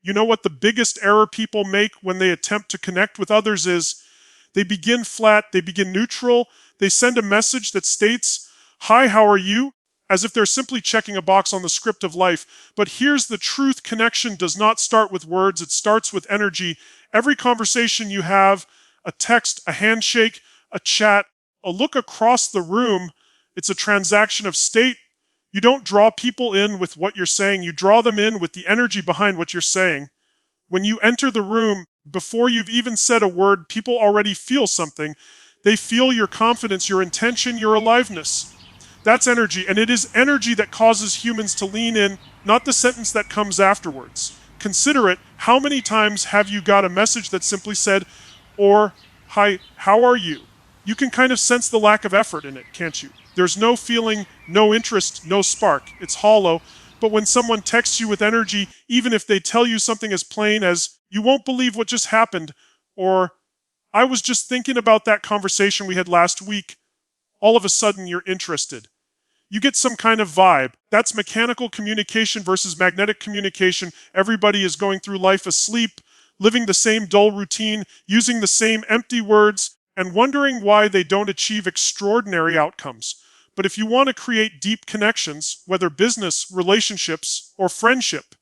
You know what the biggest error people make when they attempt to connect with others is? They begin flat, they begin neutral, they send a message that states, "Hi, how are you?" as if they're simply checking a box on the script of life. But here's the truth: connection does not start with words, it starts with energy. Every conversation you have, a text, a handshake, a chat, a look across the room, it's a transaction of state. You don't draw people in with what you're saying, you draw them in with the energy behind what you're saying. When you enter the room, before you've even said a word, people already feel something. They feel your confidence, your intention, your aliveness. That's energy, and it is energy that causes humans to lean in, not the sentence that comes afterwards. Consider it. How many times have you got a message that simply said, or, "Hi, how are you?" You can kind of sense the lack of effort in it, can't you? There's no feeling, no interest, no spark. It's hollow. But when someone texts you with energy, even if they tell you something as plain as, "You won't believe what just happened," or, "I was just thinking about that conversation we had last week," all of a sudden you're interested. You get some kind of vibe. That's mechanical communication versus magnetic communication. Everybody is going through life asleep, living the same dull routine, using the same empty words, and wondering why they don't achieve extraordinary outcomes. But if you want to create deep connections, whether business, relationships, or friendship,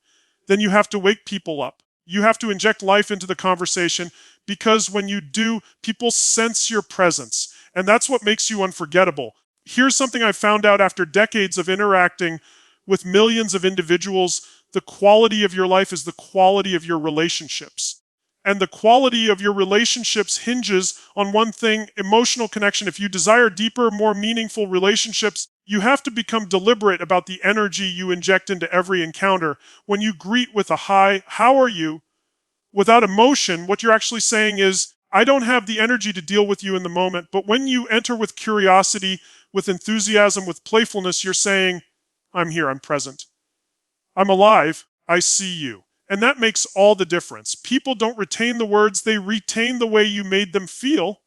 then you have to wake people up. You have to inject life into the conversation, because when you do, people sense your presence. And that's what makes you unforgettable. Here's something I found out after decades of interacting with millions of individuals: the quality of your life is the quality of your relationships. And the quality of your relationships hinges on one thing: emotional connection. If you desire deeper, more meaningful relationships, you have to become deliberate about the energy you inject into every encounter. When you greet with a "Hi, how are you?" without emotion, what you're actually saying is, "I don't have the energy to deal with you in the moment." But when you enter with curiosity, with enthusiasm, with playfulness, you're saying, "I'm here, I'm present. I'm alive, I see you." And that makes all the difference. People don't retain the words, they retain the way you made them feel.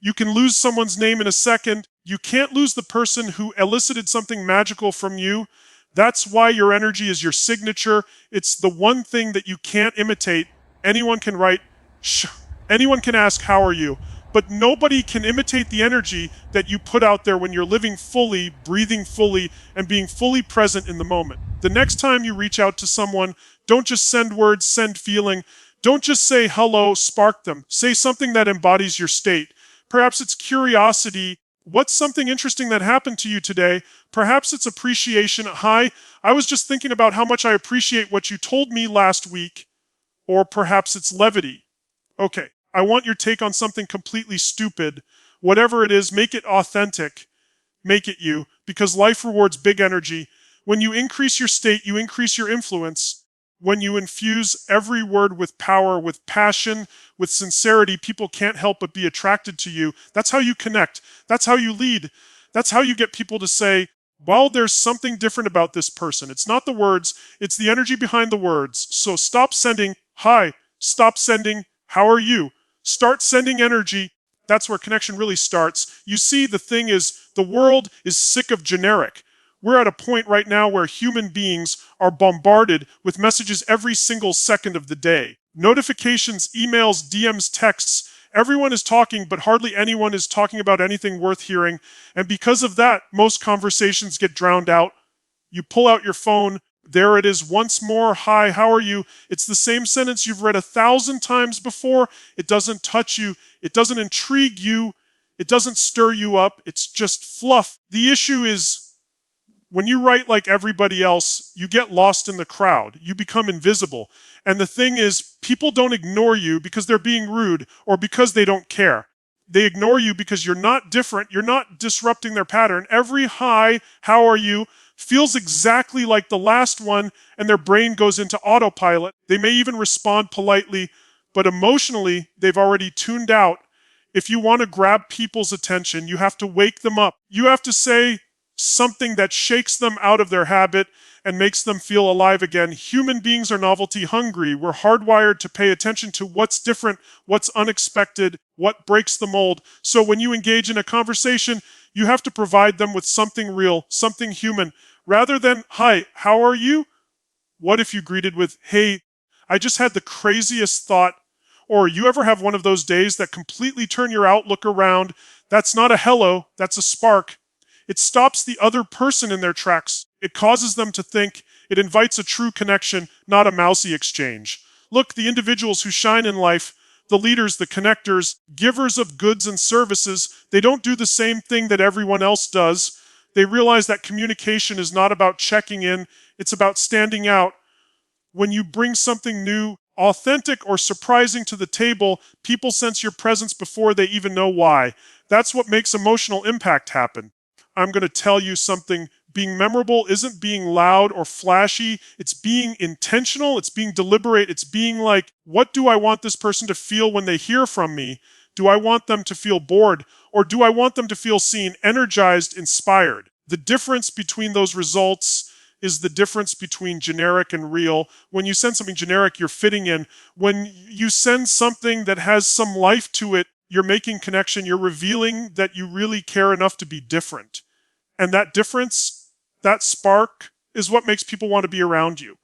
You can lose someone's name in a second. You can't lose the person who elicited something magical from you. That's why your energy is your signature. It's the one thing that you can't imitate. Anyone can write, "Shh." Anyone can ask, "How are you?" But nobody can imitate the energy that you put out there when you're living fully, breathing fully, and being fully present in the moment. The next time you reach out to someone, don't just send words, send feeling. Don't just say hello, spark them. Say something that embodies your state. Perhaps it's curiosity. What's something interesting that happened to you today? Perhaps it's appreciation. "Hi, I was just thinking about how much I appreciate what you told me last week." Or perhaps it's levity. Okay, I want your take on something completely stupid. Whatever it is, make it authentic. Make it you, because life rewards big energy. When you increase your state, you increase your influence. When you infuse every word with power, with passion, with sincerity, people can't help but be attracted to you. That's how you connect. That's how you lead. That's how you get people to say, "Well, there's something different about this person." It's not the words, it's the energy behind the words. So stop sending "Hi," stop sending "How are you?" Start sending energy. That's where connection really starts. You see, the thing is, the world is sick of generic. We're at a point right now where human beings are bombarded with messages every single second of the day. Notifications, emails, DMs, texts. Everyone is talking, but hardly anyone is talking about anything worth hearing. And because of that, most conversations get drowned out. You pull out your phone, there it is once more: "Hi, how are you?" It's the same sentence you've read 1,000 times before. It doesn't touch you. It doesn't intrigue you. It doesn't stir you up. It's just fluff. The issue is, when you write like everybody else, you get lost in the crowd. You become invisible. And the thing is, people don't ignore you because they're being rude or because they don't care. They ignore you because you're not different. You're not disrupting their pattern. Every "Hi, how are you?" feels exactly like the last one, and their brain goes into autopilot. They may even respond politely, but emotionally, they've already tuned out. If you want to grab people's attention, you have to wake them up. You have to say something that shakes them out of their habit and makes them feel alive again. Human beings are novelty hungry. We're hardwired to pay attention to what's different, what's unexpected, what breaks the mold. So when you engage in a conversation, you have to provide them with something real, something human. Rather than "Hi, how are you?" What if you greeted with, "Hey, I just had the craziest thought. Or you ever have one of those days that completely turn your outlook around? That's not a hello, that's a spark. It stops the other person in their tracks. It causes them to think. It invites a true connection, not a mousy exchange. Look, the individuals who shine in life, the leaders, the connectors, givers of goods and services, they don't do the same thing that everyone else does. They realize that communication is not about checking in, it's about standing out. When you bring something new, authentic, or surprising to the table, people sense your presence before they even know why. That's what makes emotional impact happen. I'm going to tell you something. Being memorable isn't being loud or flashy. It's being intentional. It's being deliberate. It's being like, what do I want this person to feel when they hear from me? Do I want them to feel bored? Or do I want them to feel seen, energized, inspired? The difference between those results is the difference between generic and real. When you send something generic, you're fitting in. When you send something that has some life to it, you're making connection. You're revealing that you really care enough to be different. And that difference, that spark, is what makes people want to be around you.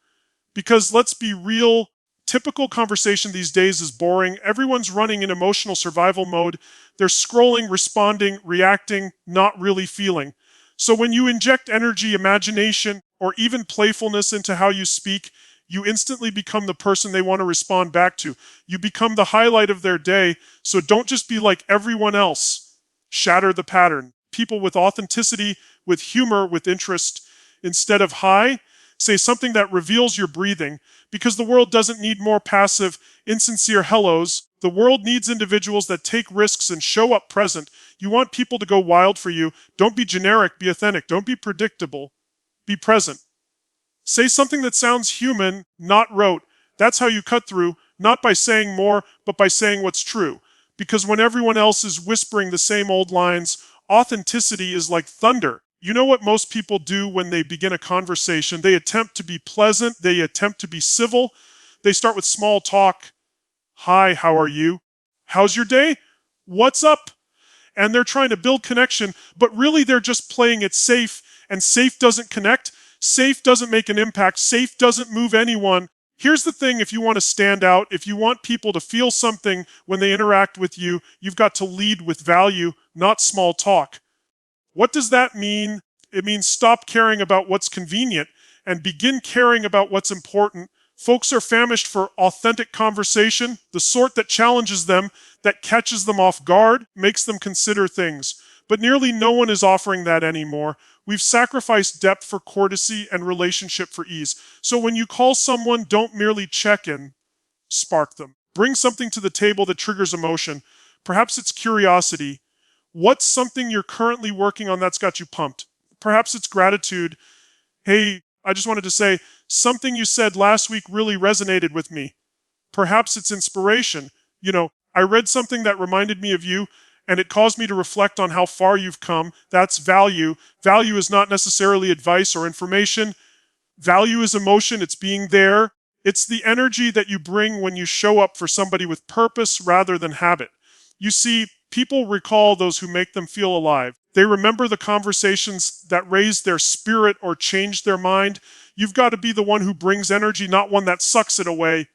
Because let's be real, typical conversation these days is boring. Everyone's running in emotional survival mode. They're scrolling, responding, reacting, not really feeling. So when you inject energy, imagination, or even playfulness into how you speak, you instantly become the person they want to respond back to. You become the highlight of their day. So don't just be like everyone else. Shatter the pattern. People with authenticity, with humor, with interest. Instead of hi, say something that reveals your breathing, because the world doesn't need more passive, insincere hellos. The world needs individuals that take risks and show up present. You want people to go wild for you. Don't be generic, be authentic. Don't be predictable. Be present. Say something that sounds human, not rote. That's how you cut through, not by saying more, but by saying what's true. Because when everyone else is whispering the same old lines, authenticity is like thunder. You know what most people do when they begin a conversation? They attempt to be pleasant. They attempt to be civil. They start with small talk. Hi, how are you? How's your day? What's up? And they're trying to build connection, but really they're just playing it safe, and safe doesn't connect. Safe doesn't make an impact. Safe doesn't move anyone. Here's the thing, if you want to stand out, if you want people to feel something when they interact with you, you've got to lead with value, not small talk. What does that mean? It means stop caring about what's convenient and begin caring about what's important. Folks are famished for authentic conversation, the sort that challenges them, that catches them off guard, makes them consider things. But nearly no one is offering that anymore. We've sacrificed depth for courtesy and relationship for ease. So when you call someone, don't merely check in, spark them. Bring something to the table that triggers emotion. Perhaps it's curiosity. What's something you're currently working on that's got you pumped? Perhaps it's gratitude. Hey, I just wanted to say, something you said last week really resonated with me. Perhaps it's inspiration. I read something that reminded me of you, and it caused me to reflect on how far you've come. That's value. Value is not necessarily advice or information. Value is emotion. It's being there. It's the energy that you bring when you show up for somebody with purpose rather than habit. You see, people recall those who make them feel alive. They remember the conversations that raised their spirit or changed their mind. You've got to be the one who brings energy, not one that sucks it away.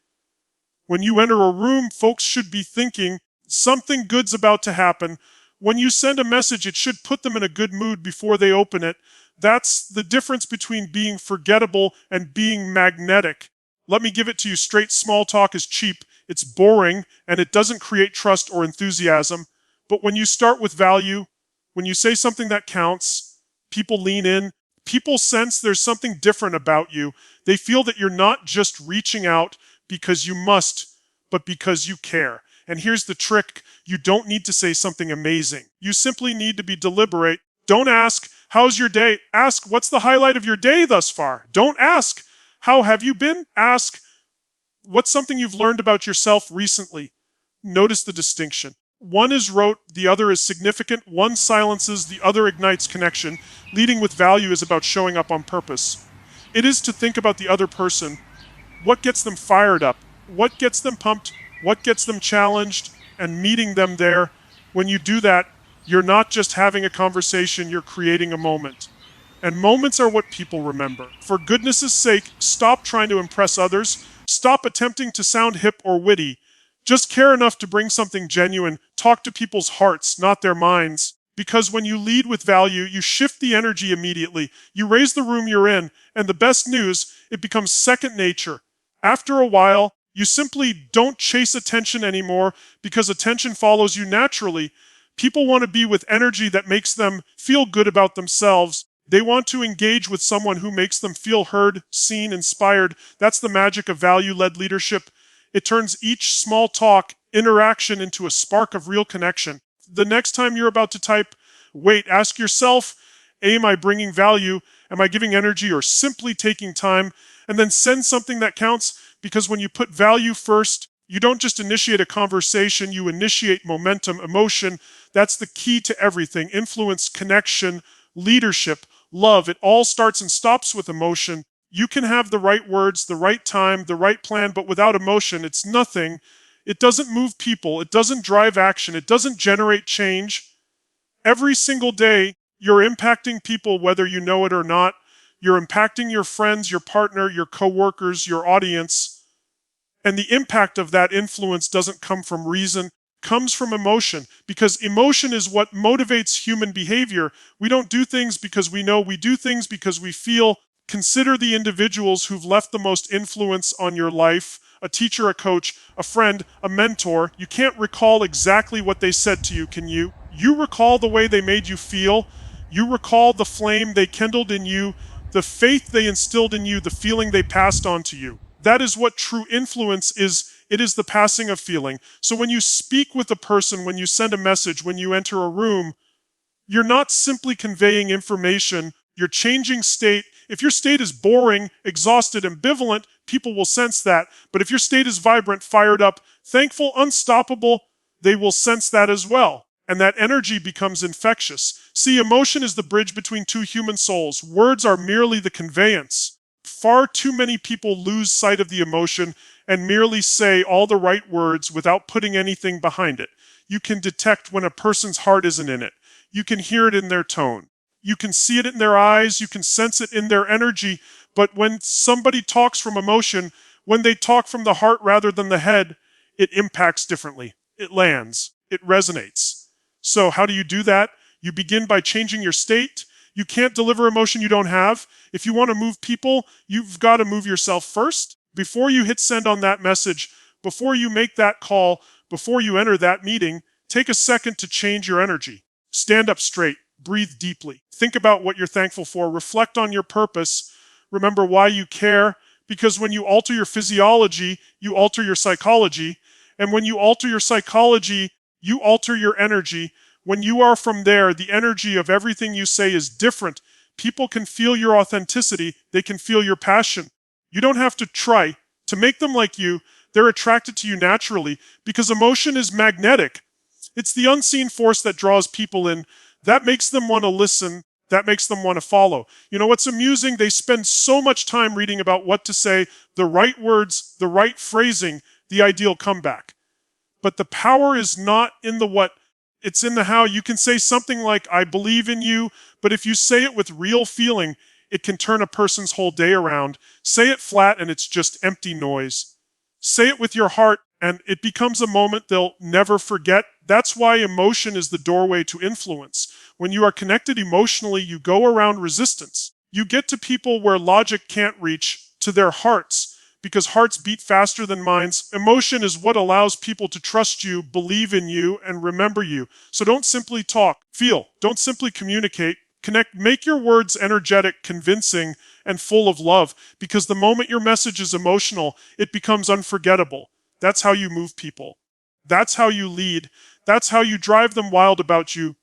When you enter a room, folks should be thinking, something good's about to happen. When you send a message, it should put them in a good mood before they open it. That's the difference between being forgettable and being magnetic. Let me give it to you straight. Small talk is cheap. It's boring, and it doesn't create trust or enthusiasm. But when you start with value, when you say something that counts, people lean in. People sense there's something different about you. They feel that you're not just reaching out because you must, but because you care. And here's the trick. You don't need to say something amazing. You simply need to be deliberate. Don't ask, how's your day? Ask, what's the highlight of your day thus far? Don't ask, how have you been? Ask, what's something you've learned about yourself recently? Notice the distinction. One is rote, the other is significant. One silences, the other ignites connection. Leading with value is about showing up on purpose. It is to think about the other person. What gets them fired up? What gets them pumped? What gets them challenged? And meeting them there. When you do that, you're not just having a conversation, you're creating a moment. And moments are what people remember. For goodness sake, stop trying to impress others. Stop attempting to sound hip or witty. Just care enough to bring something genuine. Talk to people's hearts, not their minds. Because when you lead with value, you shift the energy immediately. You raise the room you're in, and the best news, it becomes second nature. After a while, you simply don't chase attention anymore because attention follows you naturally. People want to be with energy that makes them feel good about themselves. They want to engage with someone who makes them feel heard, seen, inspired. That's the magic of value-led leadership. It turns each small talk, interaction into a spark of real connection. The next time you're about to type, wait, ask yourself, am I bringing value? Am I giving energy or simply taking time? And then send something that counts, because when you put value first, you don't just initiate a conversation, you initiate momentum, emotion. That's the key to everything. Influence, connection, leadership, love. It all starts and stops with emotion. You can have the right words, the right time, the right plan, but without emotion, it's nothing. It doesn't move people. It doesn't drive action. It doesn't generate change. Every single day, you're impacting people whether you know it or not. You're impacting your friends, your partner, your coworkers, your audience. And the impact of that influence doesn't come from reason, comes from emotion, because emotion is what motivates human behavior. We don't do things because we know, we do things because we feel. Consider the individuals who've left the most influence on your life. A teacher, a coach, a friend, a mentor. You can't recall exactly what they said to you, can you? You recall the way they made you feel. You recall the flame they kindled in you, the faith they instilled in you, the feeling they passed on to you. That is what true influence is. It is the passing of feeling. So when you speak with a person, when you send a message, when you enter a room, you're not simply conveying information, you're changing state. If your state is boring, exhausted, ambivalent, people will sense that. But if your state is vibrant, fired up, thankful, unstoppable, they will sense that as well. And that energy becomes infectious. See, emotion is the bridge between two human souls. Words are merely the conveyance. Far too many people lose sight of the emotion and merely say all the right words without putting anything behind it. You can detect when a person's heart isn't in it. You can hear it in their tone. You can see it in their eyes. You can sense it in their energy. But when somebody talks from emotion, when they talk from the heart rather than the head, it impacts differently. It lands. It resonates. So how do you do that? You begin by changing your state. You can't deliver emotion you don't have. If you want to move people, you've got to move yourself first. Before you hit send on that message, before you make that call, before you enter that meeting, take a second to change your energy. Stand up straight. Breathe deeply. Think about what you're thankful for. Reflect on your purpose. Remember why you care. Because when you alter your physiology, you alter your psychology. And when you alter your psychology, you alter your energy. When you are from there, the energy of everything you say is different. People can feel your authenticity. They can feel your passion. You don't have to try to make them like you. They're attracted to you naturally because emotion is magnetic. It's the unseen force that draws people in. That makes them want to listen. That makes them want to follow. You know what's amusing? They spend so much time reading about what to say, the right words, the right phrasing, the ideal comeback. But the power is not in the what, it's in the how. You can say something like, I believe in you, but if you say it with real feeling, it can turn a person's whole day around. Say it flat and it's just empty noise. Say it with your heart and it becomes a moment they'll never forget. That's why emotion is the doorway to influence. When you are connected emotionally, you go around resistance. You get to people where logic can't reach, to their hearts, because hearts beat faster than minds. Emotion is what allows people to trust you, believe in you, and remember you. So don't simply talk, feel. Don't simply communicate. Connect. Make your words energetic, convincing, and full of love, because the moment your message is emotional, it becomes unforgettable. That's how you move people. That's how you lead. That's how you drive them wild about you.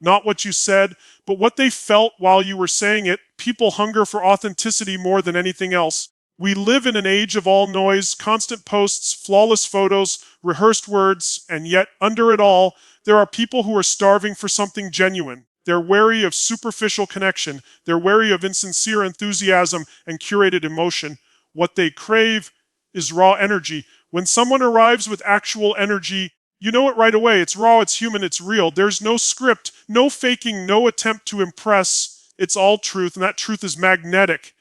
Not what you said, but what they felt while you were saying it. People hunger for authenticity more than anything else. We live in an age of all noise, constant posts, flawless photos, rehearsed words, and yet under it all, there are people who are starving for something genuine. They're wary of superficial connection. They're wary of insincere enthusiasm and curated emotion. What they crave is raw energy. When someone arrives with actual energy, you know it right away. It's raw, it's human, it's real. There's no script, no faking, no attempt to impress. It's all truth, and that truth is magnetic.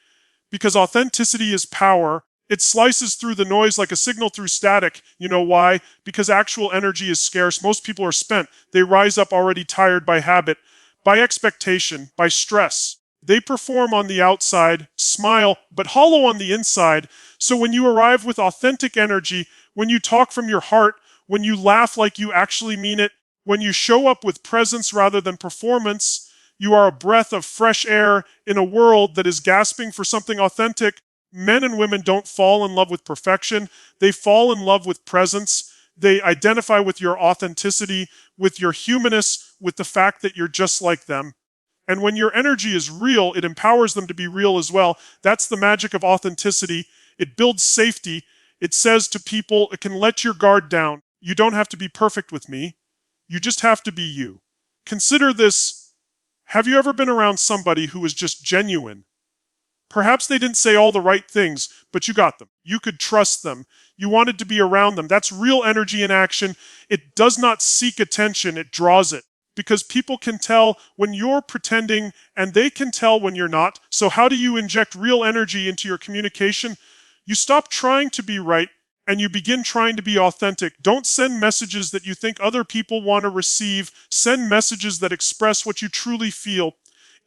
Because authenticity is power, It slices through the noise like a signal through static. You know why? Because actual energy is scarce. Most people are spent. They rise up already tired by habit, by expectation, by stress. They perform on the outside, smile, but hollow on the inside. So when you arrive with authentic energy, when you talk from your heart, when you laugh like you actually mean it, when you show up with presence rather than performance, you are a breath of fresh air in a world that is gasping for something authentic. Men and women don't fall in love with perfection. They fall in love with presence. They identify with your authenticity, with your humanness, with the fact that you're just like them. And when your energy is real, it empowers them to be real as well. That's the magic of authenticity. It builds safety. It says to people, it can let your guard down. You don't have to be perfect with me. You just have to be you. Consider this. Have you ever been around somebody who was just genuine? Perhaps they didn't say all the right things, but you got them. You could trust them. You wanted to be around them. That's real energy in action. It does not seek attention, it draws it. Because people can tell when you're pretending and they can tell when you're not. So how do you inject real energy into your communication? You stop trying to be right and you begin trying to be authentic. Don't send messages that you think other people want to receive. Send messages that express what you truly feel.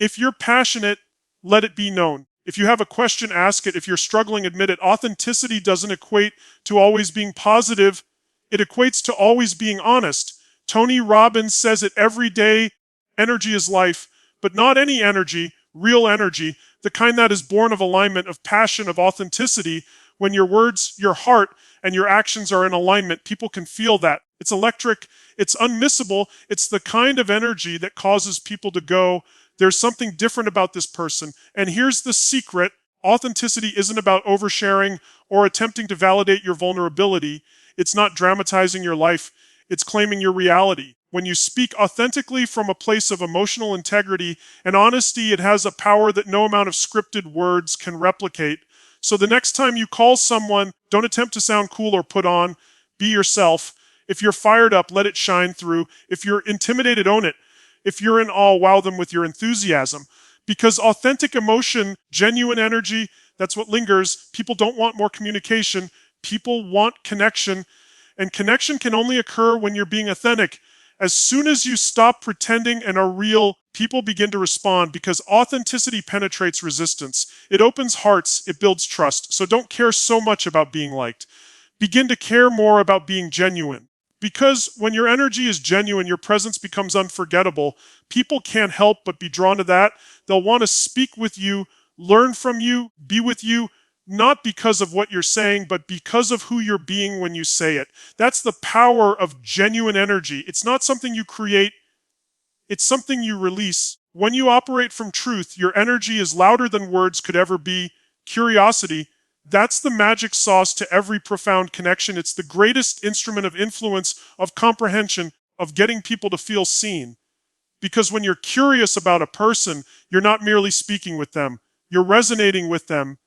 If you're passionate, let it be known. If you have a question, ask it. If you're struggling, admit it. Authenticity doesn't equate to always being positive. It equates to always being honest. Tony Robbins says it every day. Energy is life, but not any energy, real energy, the kind that is born of alignment, of passion, of authenticity. When your words, your heart, and your actions are in alignment, people can feel that. It's electric, it's unmissable, it's the kind of energy that causes people to go, there's something different about this person. And here's the secret. Authenticity isn't about oversharing or attempting to validate your vulnerability. It's not dramatizing your life. It's claiming your reality. When you speak authentically from a place of emotional integrity and honesty, it has a power that no amount of scripted words can replicate. So the next time you call someone, don't attempt to sound cool or put on. Be yourself. If you're fired up, let it shine through. If you're intimidated, own it. If you're in awe, wow them with your enthusiasm. Because authentic emotion, genuine energy, that's what lingers. People don't want more communication. People want connection. And connection can only occur when you're being authentic. As soon as you stop pretending and are real, people begin to respond because authenticity penetrates resistance. It opens hearts, it builds trust. So don't care so much about being liked. Begin to care more about being genuine. Because when your energy is genuine, your presence becomes unforgettable. People can't help but be drawn to that. They'll want to speak with you, learn from you, be with you, not because of what you're saying, but because of who you're being when you say it. That's the power of genuine energy. It's not something you create, it's something you release. When you operate from truth, your energy is louder than words could ever be. Curiosity, that's the magic sauce to every profound connection. It's the greatest instrument of influence, of comprehension, of getting people to feel seen. Because when you're curious about a person, you're not merely speaking with them, you're resonating with them.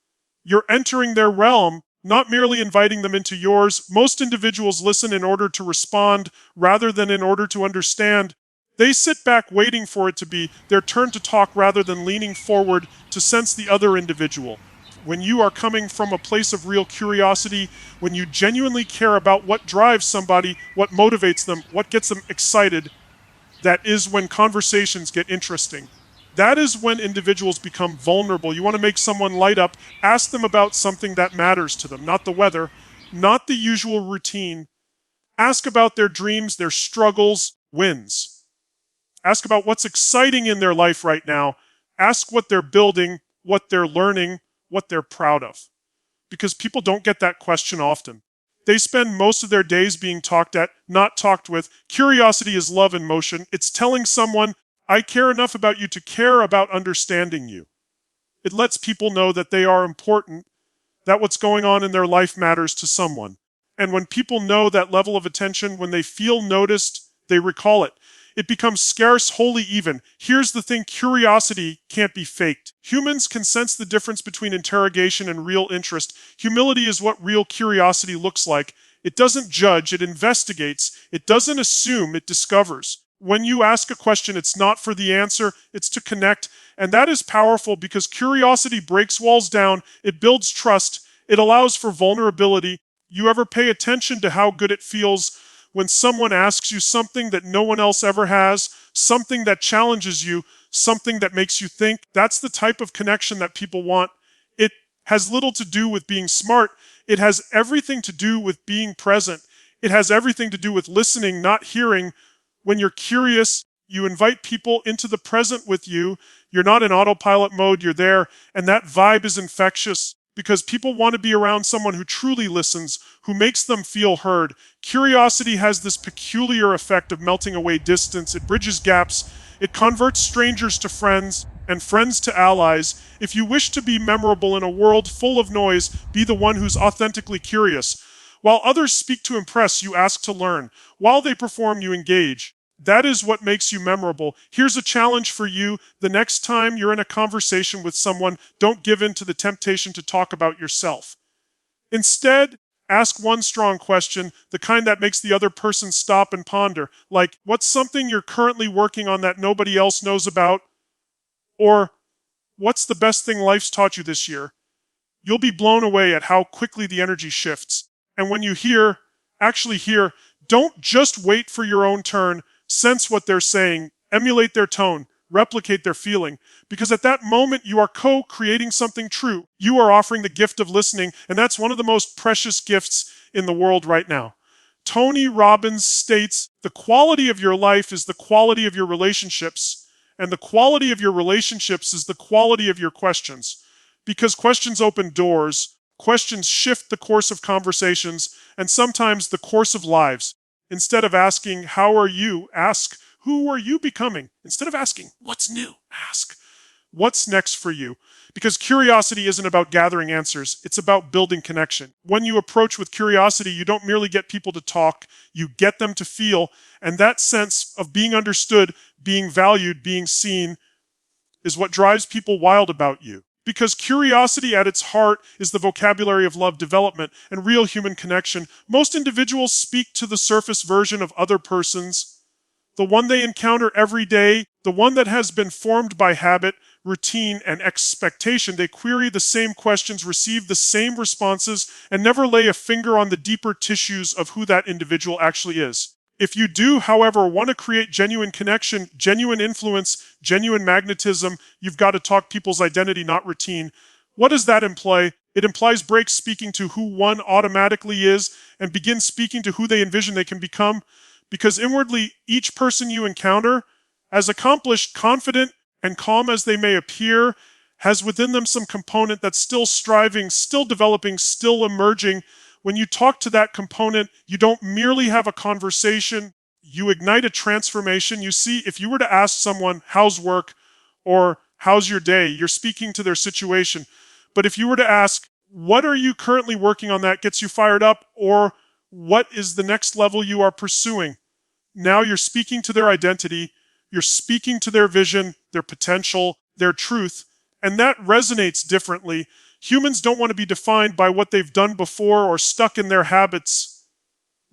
You're entering their realm, not merely inviting them into yours. Most individuals listen in order to respond rather than in order to understand. They sit back waiting for it to be their turn to talk rather than leaning forward to sense the other individual. When you are coming from a place of real curiosity, when you genuinely care about what drives somebody, what motivates them, what gets them excited, that is when conversations get interesting. That is when individuals become vulnerable. You want to make someone light up, ask them about something that matters to them, not the weather, not the usual routine. Ask about their dreams, their struggles, wins. Ask about what's exciting in their life right now. Ask what they're building, what they're learning, what they're proud of. Because people don't get that question often. They spend most of their days being talked at, not talked with. Curiosity is love in motion. It's telling someone, I care enough about you to care about understanding you. It lets people know that they are important, that what's going on in their life matters to someone. And when people know that level of attention, when they feel noticed, they recall it. It becomes scarce, wholly even. Here's the thing, curiosity can't be faked. Humans can sense the difference between interrogation and real interest. Humility is what real curiosity looks like. It doesn't judge, it investigates. It doesn't assume, it discovers. When you ask a question, it's not for the answer, it's to connect. And that is powerful because curiosity breaks walls down, it builds trust, It allows for vulnerability. You ever pay attention to how good it feels when someone asks you something that no one else ever has, something that challenges you, something that makes you think? That's the type of connection that people want. It has little to do with being smart. It has everything to do with being present. It has everything to do with listening, not hearing. When you're curious, you invite people into the present with you. You're not in autopilot mode, you're there, and that vibe is infectious because people want to be around someone who truly listens, who makes them feel heard. Curiosity has this peculiar effect of melting away distance. It bridges gaps. It converts strangers to friends and friends to allies. If you wish to be memorable in a world full of noise, be the one who's authentically curious. While others speak to impress, you ask to learn. While they perform, you engage. That is what makes you memorable. Here's a challenge for you. The next time you're in a conversation with someone, don't give in to the temptation to talk about yourself. Instead, ask one strong question, the kind that makes the other person stop and ponder, like, what's something you're currently working on that nobody else knows about? Or, what's the best thing life's taught you this year? You'll be blown away at how quickly the energy shifts. And when you actually hear, don't just wait for your own turn. Sense what they're saying, emulate their tone, replicate their feeling, because at that moment you are co-creating something true. You are offering the gift of listening, and that's one of the most precious gifts in the world right now. Tony Robbins states, the quality of your life is the quality of your relationships, and the quality of your relationships is the quality of your questions. Because questions open doors, questions shift the course of conversations, and sometimes the course of lives. Instead of asking, how are you? Ask, who are you becoming? Instead of asking, what's new? Ask, what's next for you? Because curiosity isn't about gathering answers. It's about building connection. When you approach with curiosity, you don't merely get people to talk, you get them to feel. And that sense of being understood, being valued, being seen is what drives people wild about you. Because curiosity at its heart is the vocabulary of love development and real human connection. Most individuals speak to the surface version of other persons, the one they encounter every day, the one that has been formed by habit, routine, and expectation. They query the same questions, receive the same responses, and never lay a finger on the deeper tissues of who that individual actually is. If you do, however, want to create genuine connection, genuine influence, genuine magnetism, you've got to talk people's identity, not routine. What does that imply? It implies break speaking to who one automatically is and begin speaking to who they envision they can become. Because inwardly, each person you encounter, as accomplished, confident, and calm as they may appear, has within them some component that's still striving, still developing, still emerging. When you talk to that component, you don't merely have a conversation, you ignite a transformation. You see, if you were to ask someone, how's work, or how's your day, you're speaking to their situation. But if you were to ask, what are you currently working on that gets you fired up, or what is the next level you are pursuing? Now you're speaking to their identity, you're speaking to their vision, their potential, their truth, and that resonates differently. Humans don't want to be defined by what they've done before or stuck in their habits.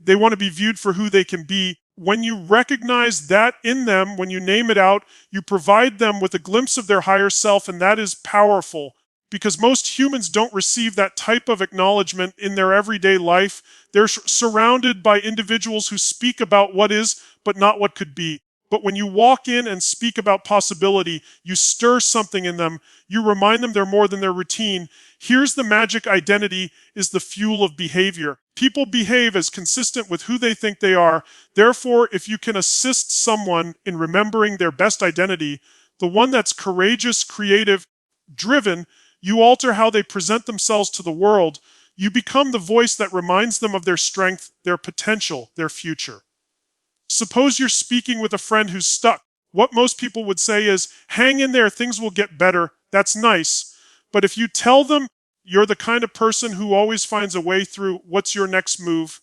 They want to be viewed for who they can be. When you recognize that in them, when you name it out, you provide them with a glimpse of their higher self, and that is powerful. Because most humans don't receive that type of acknowledgement in their everyday life. They're surrounded by individuals who speak about what is, but not what could be. But when you walk in and speak about possibility, you stir something in them. You remind them they're more than their routine. Here's the magic: identity is the fuel of behavior. People behave as consistent with who they think they are. Therefore, if you can assist someone in remembering their best identity, the one that's courageous, creative, driven, you alter how they present themselves to the world. You become the voice that reminds them of their strength, their potential, their future. Suppose you're speaking with a friend who's stuck. What most people would say is, hang in there, things will get better. That's nice. But if you tell them you're the kind of person who always finds a way through, what's your next move?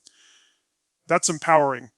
That's empowering.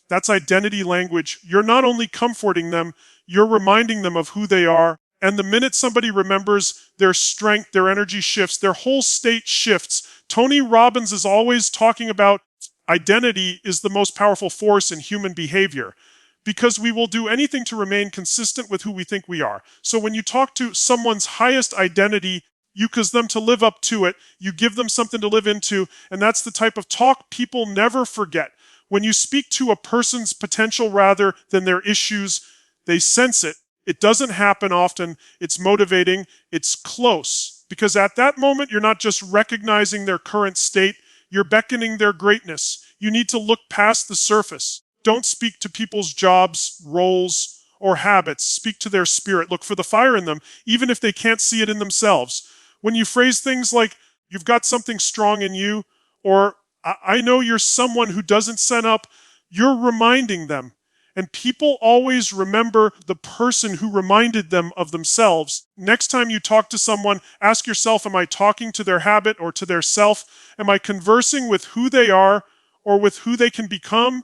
That's identity language. You're not only comforting them, you're reminding them of who they are. And the minute somebody remembers their strength, their energy shifts, their whole state shifts. Tony Robbins is always talking about identity is the most powerful force in human behavior because we will do anything to remain consistent with who we think we are. So when you talk to someone's highest identity, You cause them to live up to it. You give them something to live into, and that's the type of talk people never forget. When you speak to a person's potential rather than their issues, they sense it. It doesn't happen often. It's motivating. It's close. Because at that moment, you're not just recognizing their current state, you're beckoning their greatness. You need to look past the surface. Don't speak to people's jobs, roles, or habits. Speak to their spirit. Look for the fire in them, even if they can't see it in themselves. When you phrase things like, you've got something strong in you, or I know you're someone who doesn't set up, you're reminding them. And people always remember the person who reminded them of themselves. Next time you talk to someone, ask yourself, am I talking to their habit or to their self? Am I conversing with who they are or with who they can become?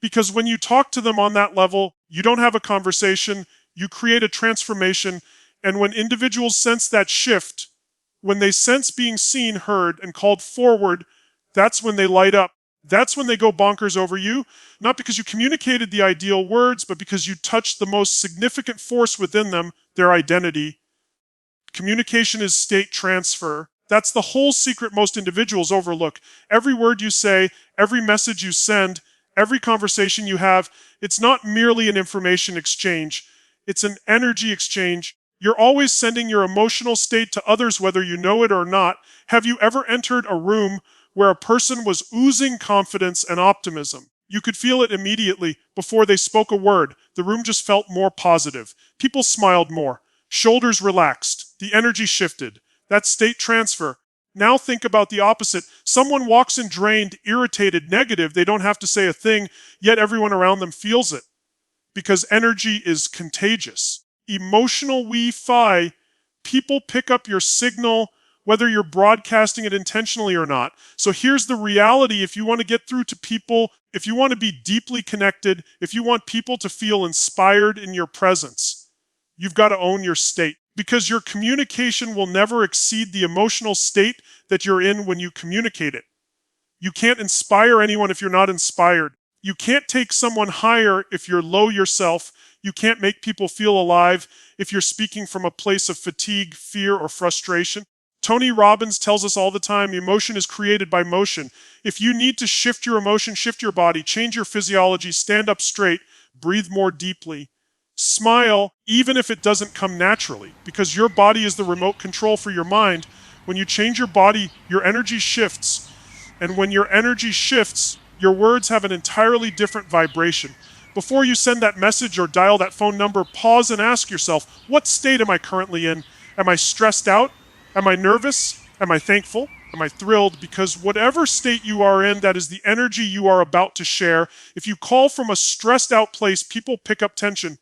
Because when you talk to them on that level, you don't have a conversation, you create a transformation. And when individuals sense that shift, when they sense being seen, heard, and called forward, that's when they light up. That's when they go bonkers over you, not because you communicated the ideal words, but because you touched the most significant force within them, their identity. Communication is state transfer. That's the whole secret most individuals overlook. Every word you say, every message you send, every conversation you have, it's not merely an information exchange. It's an energy exchange. You're always sending your emotional state to others, whether you know it or not. Have you ever entered a room where a person was oozing confidence and optimism? You could feel it immediately before they spoke a word. The room just felt more positive. People smiled more. Shoulders relaxed. The energy shifted. That's state transfer. Now think about the opposite. Someone walks in drained, irritated, negative. They don't have to say a thing, yet everyone around them feels it. Because energy is contagious. Emotional Wi-Fi. People pick up your signal, whether you're broadcasting it intentionally or not. So here's the reality. If you want to get through to people, if you want to be deeply connected, if you want people to feel inspired in your presence, you've got to own your state. Because your communication will never exceed the emotional state that you're in when you communicate it. You can't inspire anyone if you're not inspired. You can't take someone higher if you're low yourself. You can't make people feel alive if you're speaking from a place of fatigue, fear, or frustration. Tony Robbins tells us all the time, emotion is created by motion. If you need to shift your emotion, shift your body, change your physiology, stand up straight, breathe more deeply, smile, even if it doesn't come naturally, because your body is the remote control for your mind. When you change your body, your energy shifts. And when your energy shifts, your words have an entirely different vibration. Before you send that message or dial that phone number, pause and ask yourself, what state am I currently in? Am I stressed out? Am I nervous? Am I thankful? Am I thrilled? Because whatever state you are in, that is the energy you are about to share. If you call from a stressed out place, people pick up tension.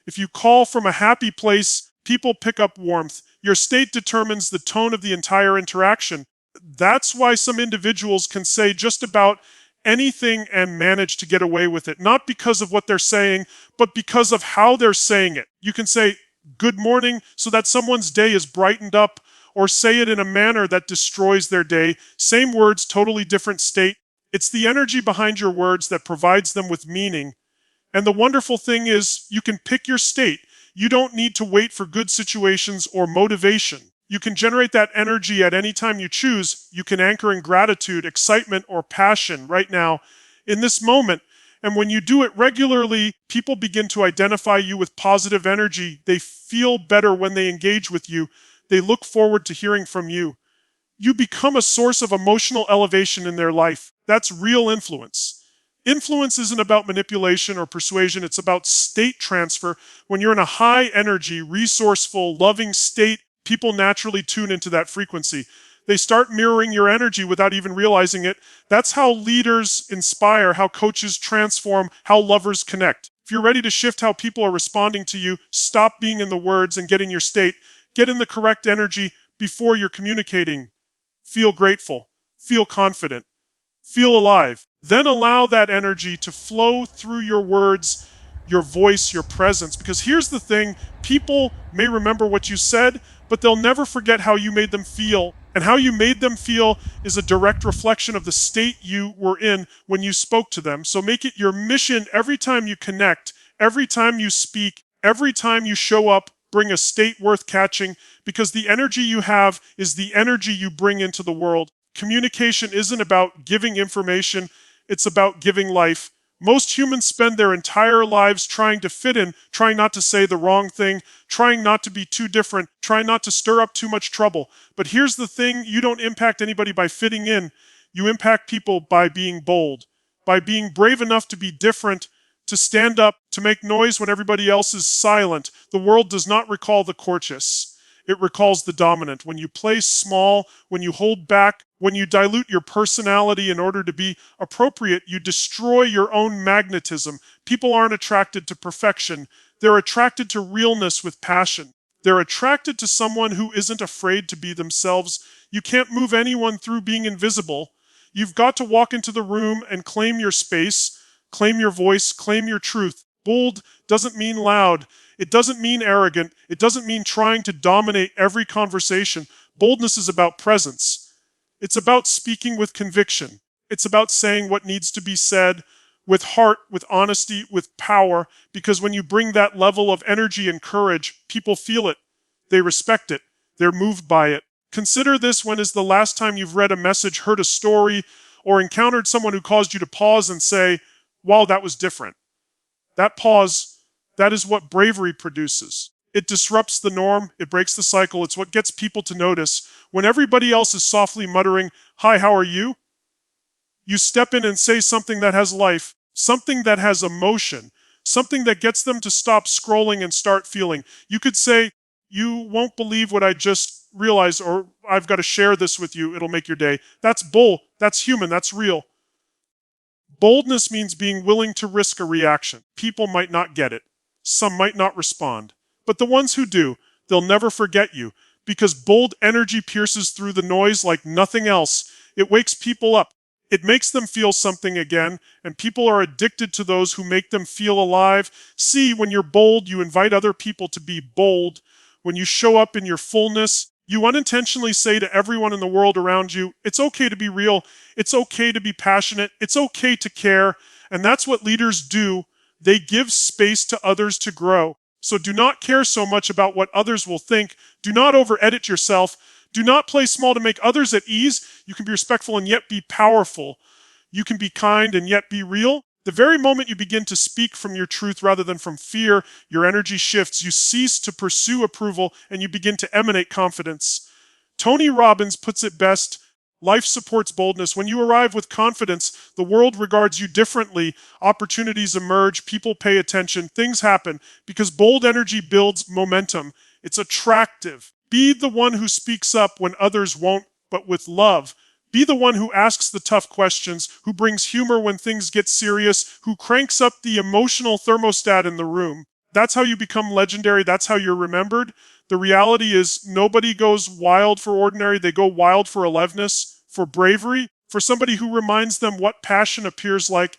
If you call from a happy place, people pick up warmth. Your state determines the tone of the entire interaction. That's why some individuals can say just about anything and manage to get away with it. Not because of what they're saying, but because of how they're saying it. You can say, good morning, so that someone's day is brightened up, or say it in a manner that destroys their day. Same words, totally different state. It's the energy behind your words that provides them with meaning. And the wonderful thing is, you can pick your state. You don't need to wait for good situations or motivation. You can generate that energy at any time you choose. You can anchor in gratitude, excitement, or passion right now in this moment. And when you do it regularly, people begin to identify you with positive energy. They feel better when they engage with you. They look forward to hearing from you. You become a source of emotional elevation in their life. That's real influence. Influence isn't about manipulation or persuasion. It's about state transfer. When you're in a high energy, resourceful, loving state, people naturally tune into that frequency. They start mirroring your energy without even realizing it. That's how leaders inspire, how coaches transform, how lovers connect. If you're ready to shift how people are responding to you, stop being in the words and get in your state. Get in the correct energy before you're communicating. Feel grateful. Feel confident. Feel alive. Then allow that energy to flow through your words, your voice, your presence. Because here's the thing, people may remember what you said, but they'll never forget how you made them feel. And how you made them feel is a direct reflection of the state you were in when you spoke to them. So make it your mission every time you connect, every time you speak, every time you show up, bring a state worth catching, because the energy you have is the energy you bring into the world. Communication isn't about giving information, it's about giving life. Most humans spend their entire lives trying to fit in, trying not to say the wrong thing, trying not to be too different, trying not to stir up too much trouble. But here's the thing, you don't impact anybody by fitting in. You impact people by being bold, by being brave enough to be different, to stand up, to make noise when everybody else is silent. The world does not recall the courteous. It recalls the dominant. When you play small, when you hold back, when you dilute your personality in order to be appropriate, you destroy your own magnetism. People aren't attracted to perfection. They're attracted to realness with passion. They're attracted to someone who isn't afraid to be themselves. You can't move anyone through being invisible. You've got to walk into the room and claim your space, claim your voice, claim your truth. Bold doesn't mean loud. It doesn't mean arrogant. It doesn't mean trying to dominate every conversation. Boldness is about presence. It's about speaking with conviction. It's about saying what needs to be said with heart, with honesty, with power, because when you bring that level of energy and courage, people feel it. They respect it. They're moved by it. Consider this: when is the last time you've read a message, heard a story, or encountered someone who caused you to pause and say, wow, that was different? That pause, that is what bravery produces. It disrupts the norm, it breaks the cycle, it's what gets people to notice. When everybody else is softly muttering, hi, how are you? You step in and say something that has life, something that has emotion, something that gets them to stop scrolling and start feeling. You could say, you won't believe what I just realized, or I've got to share this with you, it'll make your day. That's bull, that's human, that's real. Boldness means being willing to risk a reaction. People might not get it. Some might not respond. But the ones who do, they'll never forget you, because bold energy pierces through the noise like nothing else. It wakes people up. It makes them feel something again, and people are addicted to those who make them feel alive. See, when you're bold, you invite other people to be bold. When you show up in your fullness, you unintentionally say to everyone in the world around you, it's okay to be real, it's okay to be passionate, it's okay to care, and that's what leaders do. They give space to others to grow. So do not care so much about what others will think. Do not over-edit yourself. Do not play small to make others at ease. You can be respectful and yet be powerful. You can be kind and yet be real. The very moment you begin to speak from your truth rather than from fear, your energy shifts. You cease to pursue approval and you begin to emanate confidence. Tony Robbins puts it best: life supports boldness. When you arrive with confidence, the world regards you differently. Opportunities emerge, people pay attention, things happen, because bold energy builds momentum. It's attractive. Be the one who speaks up when others won't, but with love. Be the one who asks the tough questions, who brings humor when things get serious, who cranks up the emotional thermostat in the room. That's how you become legendary. That's how you're remembered. The reality is nobody goes wild for ordinary. They go wild for aliveness, for bravery, for somebody who reminds them what passion appears like.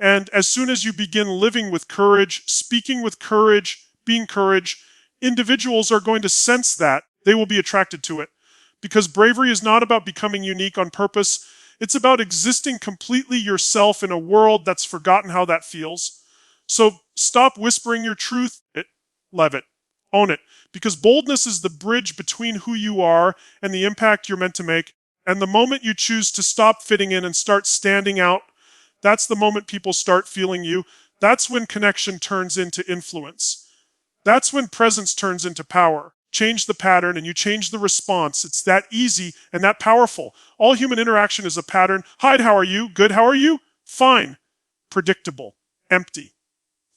And as soon as you begin living with courage, speaking with courage, being courage, individuals are going to sense that. They will be attracted to it. Because bravery is not about becoming unique on purpose. It's about existing completely yourself in a world that's forgotten how that feels. So stop whispering your truth. Live it. Own it. Because boldness is the bridge between who you are and the impact you're meant to make. And the moment you choose to stop fitting in and start standing out, that's the moment people start feeling you. That's when connection turns into influence. That's when presence turns into power. Change the pattern and you change the response. It's that easy and that powerful. All human interaction is a pattern. Hi, how are you? Good, how are you? Fine. Predictable. Empty.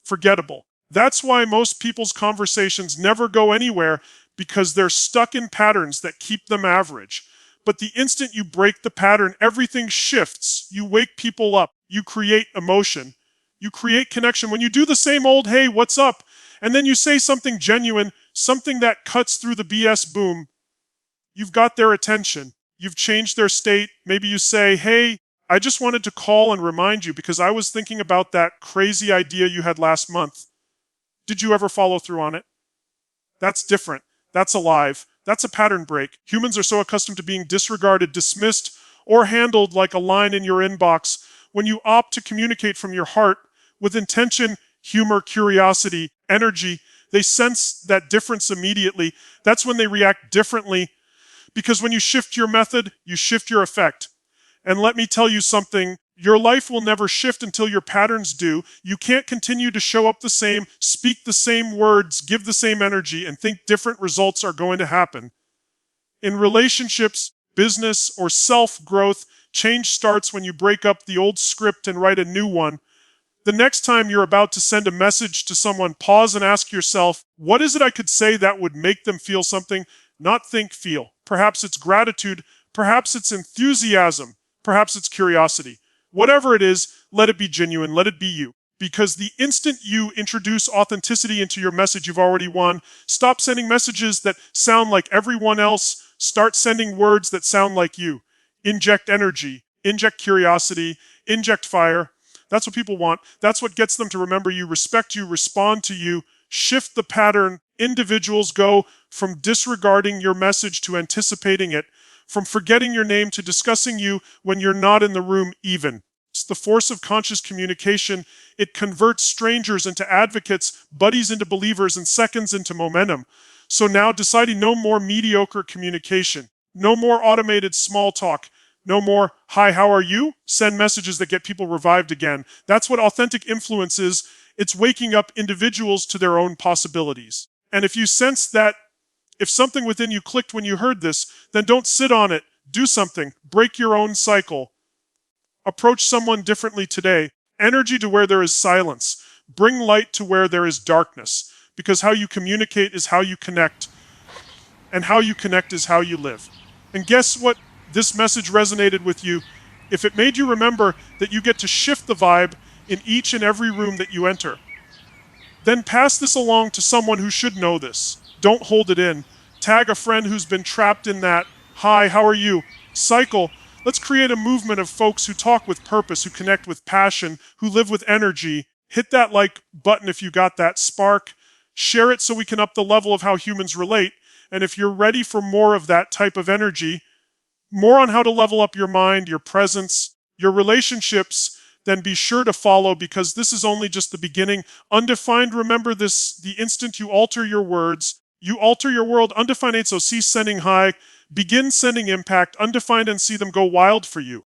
Forgettable. That's why most people's conversations never go anywhere, because they're stuck in patterns that keep them average. But the instant you break the pattern, everything shifts. You wake people up. You create emotion. You create connection. When you do the same old, hey, what's up? And then you say something genuine, something that cuts through the BS, boom. You've got their attention. You've changed their state. Maybe you say, hey, I just wanted to call and remind you because I was thinking about that crazy idea you had last month. Did you ever follow through on it? That's different. That's alive. That's a pattern break. Humans are so accustomed to being disregarded, dismissed, or handled like a line in your inbox. When you opt to communicate from your heart with intention, humor, curiosity, energy, They sense that difference immediately. That's when they react differently, because when you shift your method, you shift your effect. And let me tell you something, your life will never shift until your patterns do. You can't continue to show up the same, speak the same words, give the same energy, and think different results are going to happen. In relationships, business, or self-growth, change starts when you break up the old script and write a new one. The next time you're about to send a message to someone, pause and ask yourself, what is it I could say that would make them feel something? Not think, feel. Perhaps it's gratitude, perhaps it's enthusiasm, perhaps it's curiosity. Whatever it is, let it be genuine, let it be you. Because the instant you introduce authenticity into your message, you've already won. Stop sending messages that sound like everyone else. Start sending words that sound like you. Inject energy, inject curiosity, inject fire. That's what people want. That's what gets them to remember you, respect you, respond to you. Shift the pattern. Individuals go from disregarding your message to anticipating it, from forgetting your name to discussing you when you're not in the room even. It's the force of conscious communication. It converts strangers into advocates, buddies into believers, and seconds into momentum. So now deciding no more mediocre communication, no more automated small talk, no more, hi, how are you? Send messages that get people revived again. That's what authentic influence is. It's waking up individuals to their own possibilities. And if you sense that, if something within you clicked when you heard this, then don't sit on it. Do something. Break your own cycle. Approach someone differently today. Energy to where there is silence. Bring light to where there is darkness. Because how you communicate is how you connect. And how you connect is how you live. And guess what? This message resonated with you. If it made you remember that you get to shift the vibe in each and every room that you enter, then pass this along to someone who should know this. Don't hold it in. Tag a friend who's been trapped in that, hi, how are you? Cycle. Let's create a movement of folks who talk with purpose, who connect with passion, who live with energy. Hit that like button if you got that spark. Share it so we can up the level of how humans relate. And if you're ready for more of that type of energy, more on how to level up your mind, your presence, your relationships, then be sure to follow, because this is only just the beginning. Undefined, remember this, the instant you alter your words, you alter your world. Undefined ain't so cease sending high, begin sending impact. Undefined and see them go wild for you.